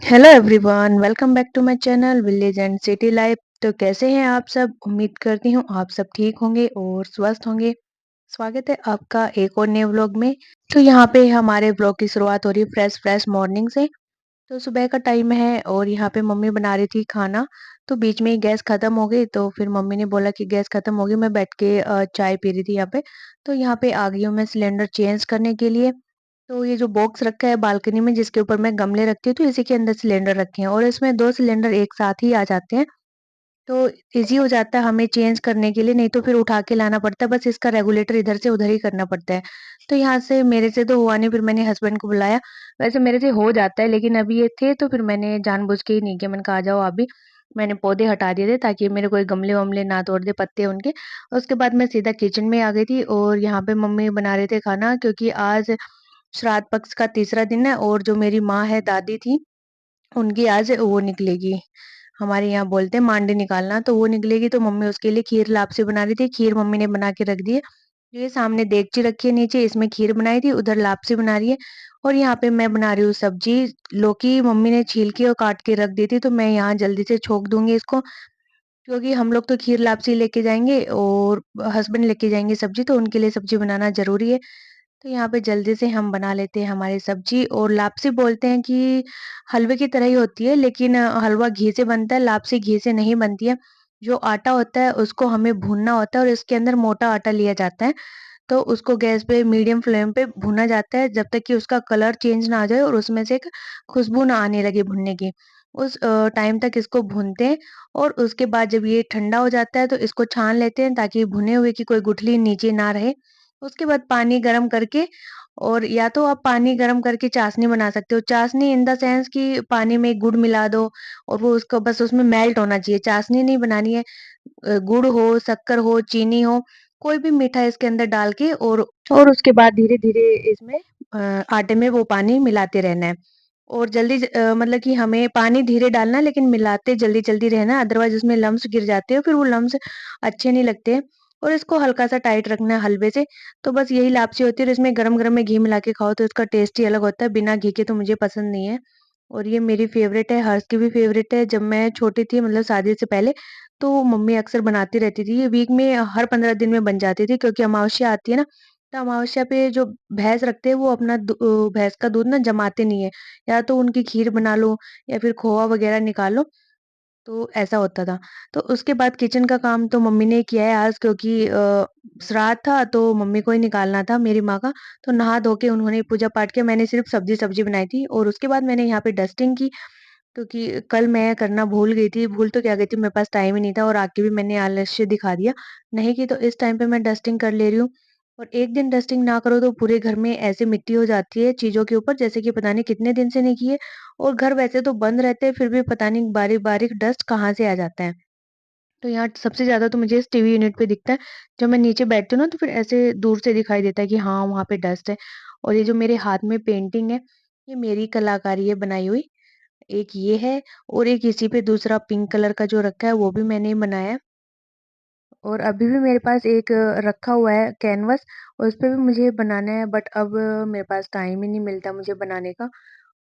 Hello everyone, welcome back to my channel village and city life. तो कैसे हैं आप सब? उम्मीद करती हूँ आप सब ठीक होंगे और स्वस्थ होंगे। स्वागत है आपका एक और नए व्लॉग में। तो यहाँ पे हमारे व्लॉग की शुरुआत हो रही है फ्रेश फ्रेश मॉर्निंग से। तो सुबह का टाइम है और यहाँ पे मम्मी बना रही थी खाना। तो बीच में ही गैस खत्म हो गई, तो फिर मम्मी ने बोला कि गैस खत्म हो गई। मैं बैठ के चाय पी रही थी यहाँ पे। तो यहाँ पे आ गई हूँ मैं सिलेंडर चेंज करने के लिए। तो ये जो बॉक्स रखा है बालकनी में जिसके ऊपर मैं गमले रखती हूँ, तो इसी के अंदर सिलेंडर रखे हैं और इसमें 2 सिलेंडर एक साथ ही आ जाते हैं। तो ईज़ी हो जाता है हमें चेंज करने के लिए, नहीं तो फिर उठा के लाना पड़ता है, बस इसका रेगुलेटर इधर से उधर ही करना पड़ता है। तो यहाँ से मेरे से तो हुआ नहीं, फिर मैंने हस्बैंड को बुलाया। वैसे मेरे से हो जाता है लेकिन अभी ये थे तो फिर मैंने जानबूझ के ही नहीं किया, मैंने कहा आ जाओ आप भी। मैंने पौधे हटा दिए थे ताकि मेरे कोई गमले-वमले ना तोड़ दे पत्ते उनके। उसके बाद मैं सीधा किचन में आ गई थी और यहाँ पे मम्मी बना रहे थे खाना, क्योंकि आज श्राद्ध पक्ष का तीसरा दिन है और जो मेरी माँ है, दादी थी, उनकी आज वो निकलेगी। हमारे यहाँ बोलते हैं मांडी निकालना, तो वो निकलेगी तो मम्मी उसके लिए खीर लापसी बना रही थी। खीर मम्मी ने बना के रख दी है। ये सामने देगची रखी है नीचे, इसमें खीर बनाई थी, उधर लापसी बना रही है और यहाँ पे मैं बना रही हूँ सब्जी। लौकी मम्मी ने छील के और काट के रख दी थी, तो मैं यहाँ जल्दी से छोक दूँगी इसको, क्योंकि हम लोग तो खीर लापसी लेके जाएँगे और हस्बैंड लेके जाएँगे सब्जी, तो उनके लिए सब्जी बनाना ज़रूरी है। तो यहाँ पे जल्दी से हम बना लेते हैं हमारी सब्जी। और लापसी बोलते हैं कि हलवे की तरह ही होती है, लेकिन हलवा घी से बनता है, लापसी घी से नहीं बनती है। जो आटा होता है उसको हमें भूनना होता है और इसके अंदर मोटा आटा लिया जाता है। तो उसको गैस पे मीडियम फ्लेम पे भुना जाता है जब तक कि उसका कलर चेंज ना आ जाए और उसमें से एक खुशबू ना आने लगे भुनने की। उस टाइम तक इसको भूनते हैं और उसके बाद जब ये ठंडा हो जाता है तो इसको छान लेते हैं ताकि भुने हुए की कोई गुठली नीचे ना रहे। उसके बाद पानी गरम करके, और या तो आप पानी गरम करके चाशनी बना सकते हो। चाशनी इन द सेंस कि पानी में गुड़ मिला दो और वो उसको बस उसमें मेल्ट होना चाहिए, चाशनी नहीं बनानी है। गुड़ हो, शक्कर हो, चीनी हो, कोई भी मीठा इसके अंदर डाल के और उसके बाद धीरे-धीरे इसमें आटे में वो पानी मिलाते रहना है। और जल्दी मतलब कि हमें पानी धीरे डालना है लेकिन मिलाते जल्दी-जल्दी रहना है, अदरवाइज़ उसमें लम्स गिर जाते हैं, फिर वो लम्स अच्छे नहीं लगते हैं। और इसको हल्का-सा टाइट रखना है हलवे से। तो बस यही लापसी होती है और इसमें गरम-गरम में घी मिला के खाओ तो इसका टेस्ट ही अलग होता है, बिना घी के तो मुझे पसंद नहीं है। और ये मेरी फ़ेवरेट है, हर्ष की भी फ़ेवरेट है। जब मैं छोटी थी मतलब शादी से पहले, तो मम्मी अक्सर बनाती रहती थी। ये वीक में हर 15 दिन में बन जाती थी, क्योंकि अमावस्या आती है ना, तो अमावस्या पे जो भैंस रखते हैं वो अपना भैंस का दूध ना जमाते नहीं है। या तो उनकी खीर बना लो या फिर खोआ वगैरह निकालो, तो ऐसा होता था। तो उसके बाद किचन का काम तो मम्मी ने किया है आज, क्योंकि श्राद्ध था तो मम्मी को ही निकालना था मेरी माँ का। तो नहा धो के उन्होंने पूजा-पाठ किया, मैंने सिर्फ़ सब्ज़ी-सब्ज़ी बनाई थी और उसके बाद मैंने यहाँ पे डस्टिंग की, क्योंकि कल मैं करना भूल गई थी। भूल तो क्या गई थी, मेरे पास टाइम ही नहीं था और आके भी मैंने आलस्य दिखा दिया। नहीं की तो इस टाइम पे मैं डस्टिंग कर ले रही हूँ। और एक दिन डस्टिंग ना करो तो पूरे घर में ऐसे मिट्टी हो जाती है चीज़ों के ऊपर, जैसे कि पता नहीं कितने दिन से नहीं की है। और घर वैसे तो बंद रहते हैं, फिर भी पता नहीं बारीक-बारीक डस्ट कहाँ से आ जाता है। तो यहाँ सबसे ज़्यादा तो मुझे इस टीवी यूनिट पे दिखता है। जब मैं नीचे बैठती हूँ ना तो फिर ऐसे दूर से दिखाई देता है कि हाँ, वहाँ पे डस्ट है। और ये जो मेरे हाथ में पेंटिंग है, ये मेरी कलाकारी है बनाई हुई। एक ये है और एक इसी पे दूसरा पिंक कलर का जो रखा है वो भी मैंने ही बनाया है। और अभी भी मेरे पास एक रखा हुआ है कैनवस, उस पे भी मुझे बनाना है, बट अब मेरे पास टाइम ही नहीं मिलता मुझे बनाने का।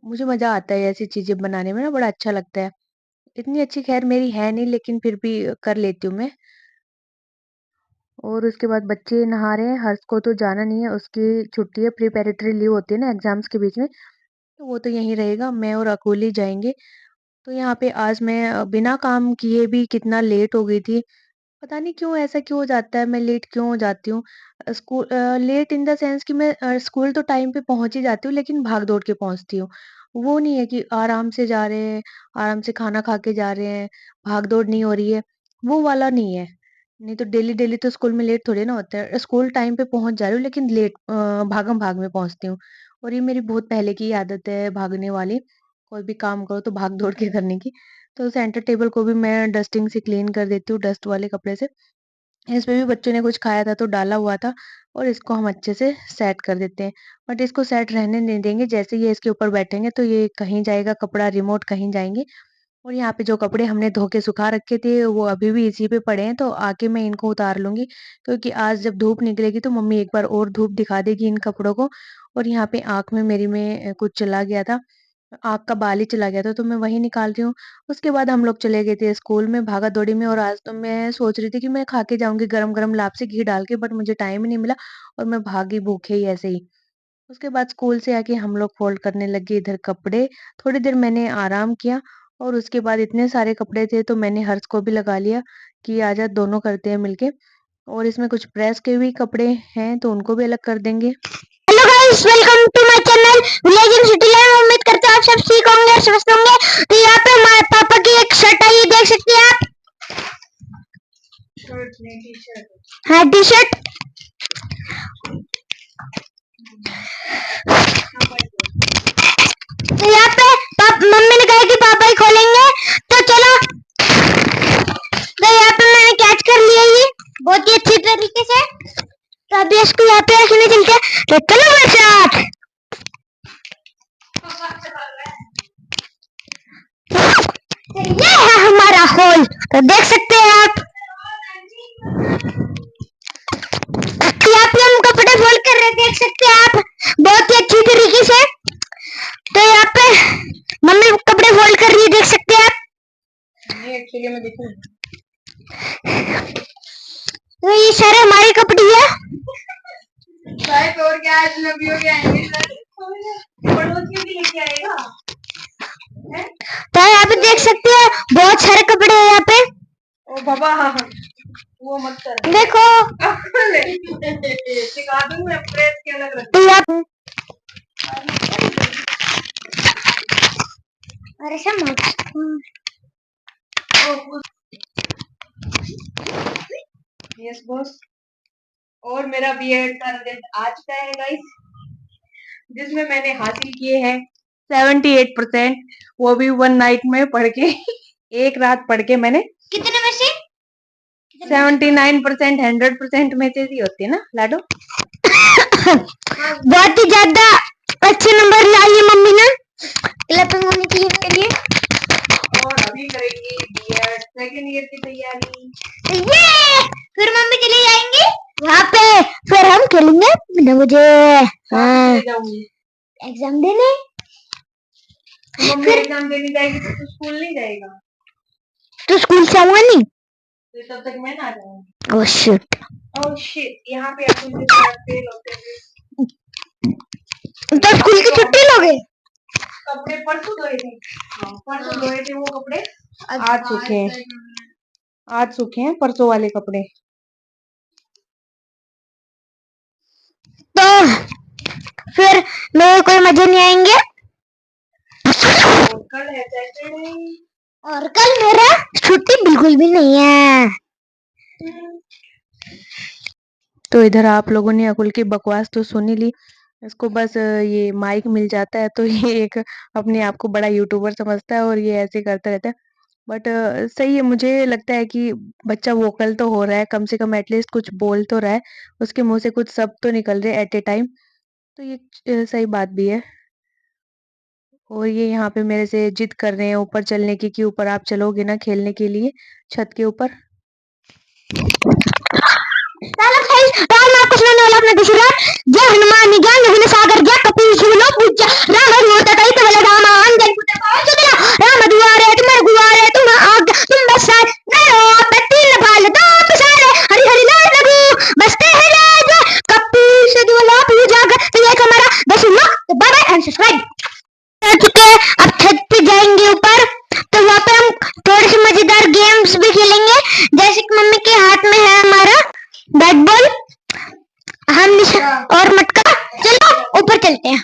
मुझे मज़ा आता है ऐसी चीज़ें बनाने में ना, बड़ा अच्छा लगता है। इतनी अच्छी ख़ैर मेरी है नहीं, लेकिन फिर भी कर लेती हूँ मैं। और उसके बाद बच्चे नहा रहे हैं, हर्ष को तो जाना नहीं है, उसकी छुट्टी है, प्रिपरेटरी लीव होती है ना एग्ज़ाम्स के बीच में, तो वो तो यहीं रहेगा, मैं और अकोली ही जाएँगे। तो यहाँ पे आज मैं बिना काम किए भी कितना लेट हो गई थी। पता नहीं क्यों ऐसा क्यों हो जाता है, मैं लेट क्यों हो जाती हूँ? लेट इन द सेंस कि मैं स्कूल तो टाइम पे पहुँच ही जाती हूँ, लेकिन भाग-दौड़ के पहुँचती हूँ। वो नहीं है कि आराम से जा रहे हैं, आराम से खाना खा के जा रहे हैं, भाग-दौड़ नहीं हो रही है, वो वाला नहीं है। नहीं तो डेली-डेली तो स्कूल में लेट थोड़ी ना होता है। स्कूल टाइम पे पहुँच जा रही हूँ, लेकिन लेट भागम-भाग में पहुँचती हूँ। और ये मेरी बहुत पहले की आदत है भागने वाली, कोई भी काम करो तो भाग-दौड़ के करने की। तो सेंटर टेबल को भी मैं डस्टिंग से क्लीन कर देती हूँ, डस्ट वाले कपड़े से। इसमें भी बच्चों ने कुछ खाया था तो डाला हुआ था और इसको हम अच्छे से सेट कर देते हैं। बट इसको सेट रहने नहीं देंगे, जैसे ये इसके ऊपर बैठेंगे तो ये कहीं जाएगा कपड़ा, रिमोट कहीं जाएँगे। और यहाँ पे जो कपड़े हमने धो के सुखा रखे थे वो अभी भी इसी पे पड़े हैं, तो आके मैं इनको उतार लूँगी, क्योंकि आज जब धूप निकलेगी तो मम्मी एक बार और धूप दिखा देगी इन कपड़ों को। और यहाँ पे आँख में मेरी में कुछ चला गया था। आग का बाल ही चला गया था, तो मैं वही निकाल रही हूँ। उसके बाद हम लोग चले गए थे स्कूल में भागा-दौड़ी में, और आज तो मैं सोच रही थी कि मैं खा के जाऊँगी गरम-गरम लापसी घी डाल के, बट मुझे टाइम ही नहीं मिला और मैं भागी भूखे ही ऐसे ही। उसके बाद स्कूल से आके हम लोग फ़ोल्ड करने लगे इधर कपड़े। थोड़ी देर मैंने आराम किया और उसके बाद इतने सारे कपड़े थे तो मैंने हर्ष को भी लगा लिया कि आजा दोनों करते हैं मिलके। और इसमें कुछ प्रेस के भी कपड़े हैं तो उनको भी अलग कर देंगे। Hello guys, welcome to my channel village in city life. उम्मीद करते हैं आप सब ठीक होंगे और स्वस्थ होंगे। तो यहाँ पे हमारे पापा की एक शर्ट आई है, देख सकते हैं आप। हाँ, टी शर्ट। तो यहाँ पे मम्मी ने कहा कि पापा ही खोलेंगे, तो चलो। तो यहाँ पे मैंने कैच कर लिया ये बहुत ही अच्छी तरीके से। तो अभी इसको यहाँ पे रखने चलते हैं, तो चलो मेरे साथ। तो ये है हमारा हॉल, तो देख सकते हैं आप। यहाँ पे हम कपड़े फोल्ड कर रहे हैं, देख सकते हैं आप, बहुत ही अच्छी तरीके से। तो यहाँ पे मम्मी कपड़े फोल्ड कर रही है, देख सकते हैं आप। ये एक्चुअली मैं देखूं। तो ये सारे हमारे कपड़े हैं। गाइस और क्या अजनबियों के आएंगे सर, पड़ोसियों के लेके आएगा। तो यहाँ पे देख सकते हैं बहुत सारे कपड़े हैं यहाँ पे। ओ बाबा वो मत कर, देखो सिखा दूं मैं, प्रेस के अलग रख। तो यहाँ अरे यस बॉस। और मेरा बीएड का रिजल्ट आ चुका है गाइस, जिसमें मैंने हासिल किए हैं 78%, वो भी वन नाइट में पढ़ के एक रात पढ़ के मैंने। कितने में से 79%, 100% में से ही होती है ना लाडो। बहुत ही ज्यादा अच्छे नंबर लाए मम्मी ने। क्लैपिंग होनी चाहिए इनके लिए। और अभी करेंगे बीएड सेकंड ईयर की तैयारी। ये फिर मम्मी चले जाएंगे वहाँ पे, फिर हम खेलेंगे बिना मुझे जाऊंगी एग्जाम देने। मम्मी एग्जाम देने जाएगी तो तू स्कूल नहीं जाएगा, तो स्कूल से आऊंगा नहीं, तो तब तक मैं ना जाऊंगी। Oh shit. ओह शिट, यहाँ पे अपन के साथ फेल होते हैं। तो स्कूल की छुट्टी लोगे। कपड़े परसों धोए थे, हाँ परसों धोए थे वो कपड़े, आज सूखे हैं, आज सूखे हैं परसों वाले कपड़े। तो फिर मेरे कोई मजे नहीं आएंगे। और कल है सैटरडे, और कल मेरा छुट्टी बिल्कुल भी नहीं है। तो इधर आप लोगों ने अकुल की बकवास तो सुन ही ली। इसको बस ये माइक मिल जाता है तो ये एक अपने आप को बड़ा यूट्यूबर समझता है और ये ऐसे करता रहता है। बट सही है, मुझे लगता है कि बच्चा वोकल तो हो रहा है, कम से कम एटलीस्ट कुछ बोल तो रहा है, उसके मुंह से कुछ शब्द तो निकल रहे एट ए टाइम, तो ये सही बात भी है। और ये यहाँ पे मेरे से जिद कर रहे हैं ऊपर चलने की, कि ऊपर आप चलोगे ना खेलने के लिए छत के ऊपर। राम आपको सुनाने वाला अपना दूसरा जय हनुमान ज्ञान विघ्न सागर जय कपीश शिवलो पूज्य राम होता कई तो बोले राम अंजन पुत्र पवन सुतला राम दुआरे तुम्हारे गुआरे तुम आज्ञा तुम बस आए नरो तीन बाल दो पिसारे हरि हरि लाल लगू बसते हैं राज कपीश दुला पूजा कर। तो ये हमारा 10 लोग, तो बाय बाय एंड सब्सक्राइब कर चुके हैं। अब छत पे जाएंगे ऊपर, तो वहाँ पे हम थोड़े से मजेदार गेम्स भी खेलेंगे। जैसे कि मम्मी के हाथ में है हमारा बैट बॉल, हम और मटका। चलो ऊपर चलते हैं।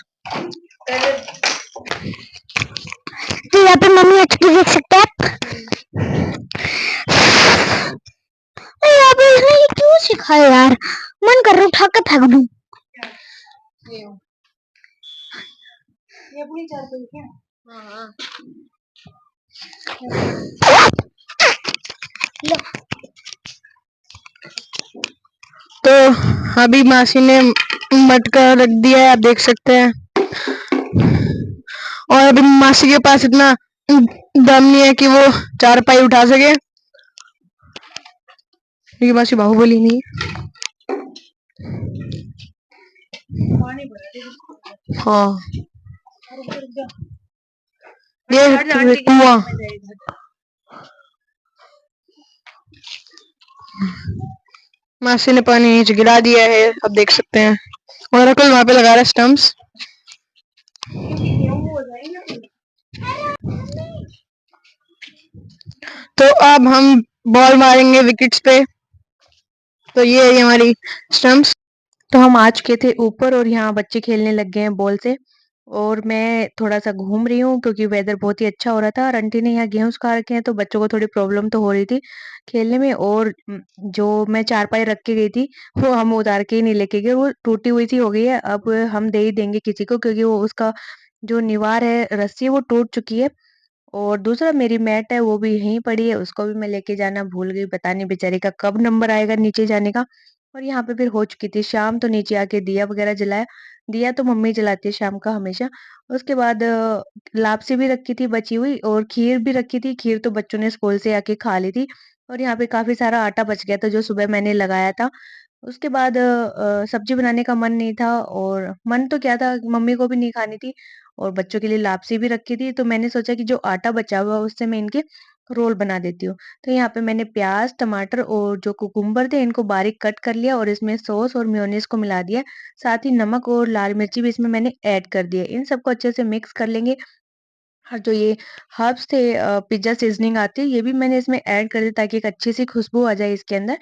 तो यहाँ पे मम्मी एक्चुअली देख सकते हैं आप। यहाँ पे इसने ये क्यों सिखाया यार, मन कर रहा है उठा के फेंक दूं। ये अपनी चाहते हो क्या? हाँ तो अभी मासी ने मटका रख दिया है, आप देख सकते हैं। और अभी मासी के पास इतना दम नहीं है कि वो चारपाई उठा सके, क्योंकि मासी बाहुबली नहीं है। हाँ ये कुआं। मासी ने पानी नीचे गिरा दिया है, अब देख सकते हैं। और अकुल वहां पे लगा रहा है स्टम्प्स। तो अब हम बॉल मारेंगे विकेट्स पे। तो ये है हमारी स्टम्प्स। तो हम आ चुके थे ऊपर और यहाँ बच्चे खेलने लग गए हैं बॉल से और मैं थोड़ा-सा घूम रही हूँ क्योंकि वेदर बहुत ही अच्छा हो रहा था और आंटी ने यहाँ गेहूँ सुखा रखे हैं तो बच्चों को थोड़ी प्रॉब्लम तो हो रही थी खेलने में और जो मैं चारपाई रख के गई थी वो हम उतार के ही नहीं लेके गए, वो टूटी हुई सी हो गई है। अब हम दे ही देंगे किसी को क्योंकि वो उसका जो निवार है, रस्सी है वो टूट चुकी है। और दूसरा मेरी मैट है वो भी यहीं पड़ी है, उसको भी मैं लेके जाना भूल गई, पता नहीं बेचारी का कब नंबर आएगा नीचे जाने का। और यहाँ पे फिर हो चुकी थी शाम तो नीचे आके दिया वगैरह जलाया। दिया तो मम्मी जलाती है शाम का हमेशा। उसके बाद लापसी भी रखी थी बची हुई और खीर भी रखी थी, खीर तो बच्चों ने स्कूल से आके खा ली थी। और यहाँ पे काफ़ी सारा आटा बच गया था जो सुबह मैंने लगाया था। उसके बाद सब्जी बनाने का मन नहीं था और मन तो क्या था मम्मी को भी नहीं खानी थी और बच्चों के लिए लापसी भी रखी थी तो मैंने सोचा कि जो आटा बचा हुआ है उससे मैं इनके रोल बना देती हूँ। तो यहाँ पे मैंने प्याज, टमाटर और जो कुकुम्बर थे इनको बारीक कट कर लिया और इसमें सॉस और मेयोनीज़ को मिला दिया। साथ ही नमक और लाल मिर्ची भी इसमें मैंने ऐड कर दिए। इन सबको अच्छे से मिक्स कर लेंगे और जो ये हर्ब्स थे पिज़्ज़ा सीज़निंग आती है ये भी मैंने इसमें ऐड कर दी ताकि एक अच्छी-सी खुशबू आ जाए इसके अंदर।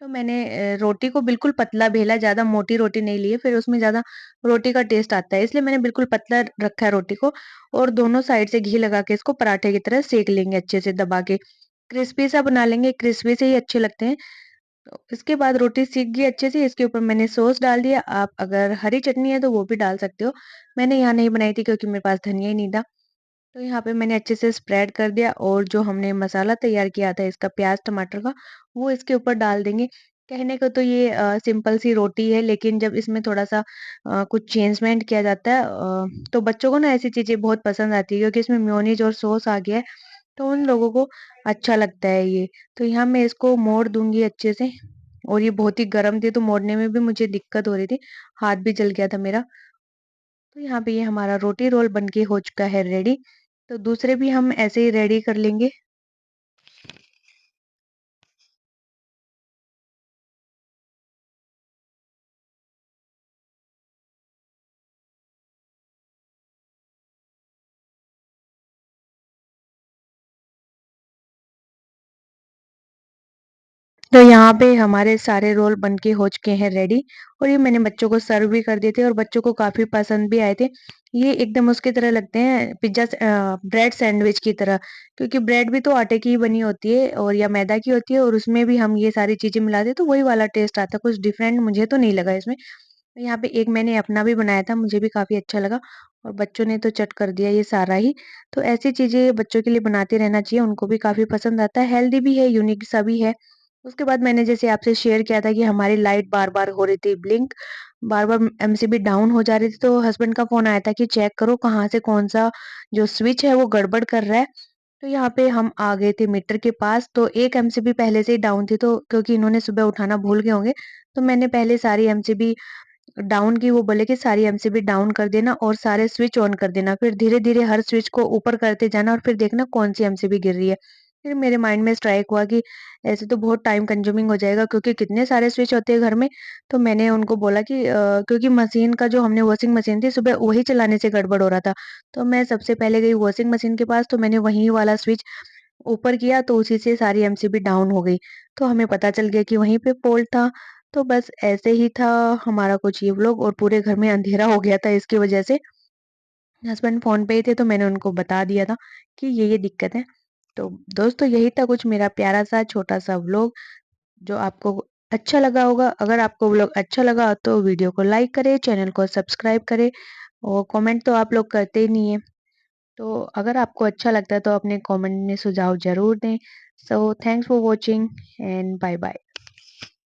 तो मैंने रोटी को बिल्कुल पतला बेला, ज़्यादा मोटी रोटी नहीं ली है, फिर उसमें ज़्यादा रोटी का टेस्ट आता है, इसलिए मैंने बिल्कुल पतला रखा है रोटी को और दोनों साइड से घी लगा के इसको पराठे की तरह सेक लेंगे अच्छे से दबा के। क्रिस्पी सा बना लेंगे, क्रिस्पी से ही अच्छे लगते हैं। तो इसके बाद रोटी सिक गई अच्छे से, इसके ऊपर मैंने सॉस डाल दिया, आप अगर हरी चटनी है तो वो भी डाल सकते हो। मैंने यहाँ नहीं बनाई थी क्योंकि मेरे पास धनिया ही नहीं था। तो यहाँ पे मैंने अच्छे से स्प्रेड कर दिया और जो हमने मसाला तैयार किया था इसका प्याज टमाटर का वो इसके ऊपर डाल देंगे। कहने को तो ये सिंपल सी रोटी है लेकिन जब इसमें थोड़ा-सा कुछ चेंजमेंट किया जाता है तो बच्चों को ना ऐसी चीज़ें बहुत पसंद आती है क्योंकि इसमें मेयोनीज़ और सॉस आ गया है, तो उन लोगों को अच्छा लगता है ये। तो यहाँ मैं इसको मोड़ दूँगी अच्छे से और ये बहुत ही गरम थी तो मोड़ने में भी मुझे दिक्कत हो रही थी, हाथ भी जल गया था मेरा। तो यहाँ पे ये हमारा रोटी रोल बनके हो चुका है रेडी। तो दूसरे भी हम ऐसे ही रेडी कर लेंगे। तो यहाँ पे हमारे सारे रोल बनके हो चुके हैं रेडी और ये मैंने बच्चों को सर्व भी कर दिए थे और बच्चों को काफ़ी पसंद भी आए थे। ये एकदम उसकी तरह लगते हैं पिज़्ज़ा ब्रेड सैंडविच की तरह क्योंकि ब्रेड भी तो आटे की ही बनी होती है और या मैदा की होती है और उसमें भी हम ये सारी चीज़ें मिला दें तो वही वाला टेस्ट आता है, कुछ डिफरेंट मुझे तो नहीं लगा इसमें। तो यहाँ पे एक मैंने अपना भी बनाया था, मुझे भी काफ़ी अच्छा लगा और बच्चों ने तो चट कर दिया ये सारा ही। तो ऐसी चीज़ें बच्चों के लिए बनाते रहना चाहिए, उनको भी काफ़ी पसंद आता है, हेल्दी भी है, यूनिक सा भी है। उसके बाद मैंने जैसे आपसे शेयर किया था कि हमारी लाइट बार-बार हो रही थी ब्लिंक, बार-बार एमसीबी डाउन हो जा रही थी, तो हस्बैंड का फ़ोन आया था कि चेक करो कहाँ से कौन-सा जो स्विच है वो गड़बड़ कर रहा है। तो यहाँ पे हम आ गए थे मीटर के पास, तो एक एमसीबी पहले से ही डाउन थी, तो क्योंकि इन्होंने सुबह उठाना भूल गए होंगे, तो मैंने पहले सारी एमसीबी डाउन की, वो बोले कि सारी एमसीबी डाउन कर देना और सारे स्विच ऑन कर देना, फिर धीरे-धीरे हर स्विच को ऊपर करते जाना और फिर देखना कौन-सी एमसीबी गिर रही है। फिर मेरे माइंड में स्ट्राइक हुआ कि ऐसे तो बहुत टाइम कंज्यूमिंग हो जाएगा क्योंकि कितने सारे स्विच होते हैं घर में। तो मैंने उनको बोला कि क्योंकि मशीन का जो हमने वॉशिंग मशीन थी सुबह वही चलाने से गड़बड़ हो रहा था। तो मैं सबसे पहले गई वॉशिंग मशीन के पास तो मैंने वही वाला स्विच ऊपर किया तो उसी से सारी एमसीबी डाउन हो गई। तो हमें पता चल गया कि वहीं पे फ़ॉल्ट था। तो बस ऐसे ही था हमारा कुछ ये व्लॉग और पूरे घर में अंधेरा हो गया था इसकी वज़ह से। हस्बैंड फ़ोन पे ही थे तो मैंने उनको बता दिया था कि ये दिक्कत है। तो दोस्तों यही था कुछ मेरा प्यारा-सा छोटा-सा व्लॉग जो आपको अच्छा लगा होगा। अगर आपको व्लॉग अच्छा लगा तो वीडियो को लाइक करें, चैनल को सब्सक्राइब करें और कमेंट तो आप लोग करते ही नहीं हैं। तो अगर आपको अच्छा लगता है तो अपने कमेंट में सुझाव ज़रूर दें। So thanks for watching and bye bye.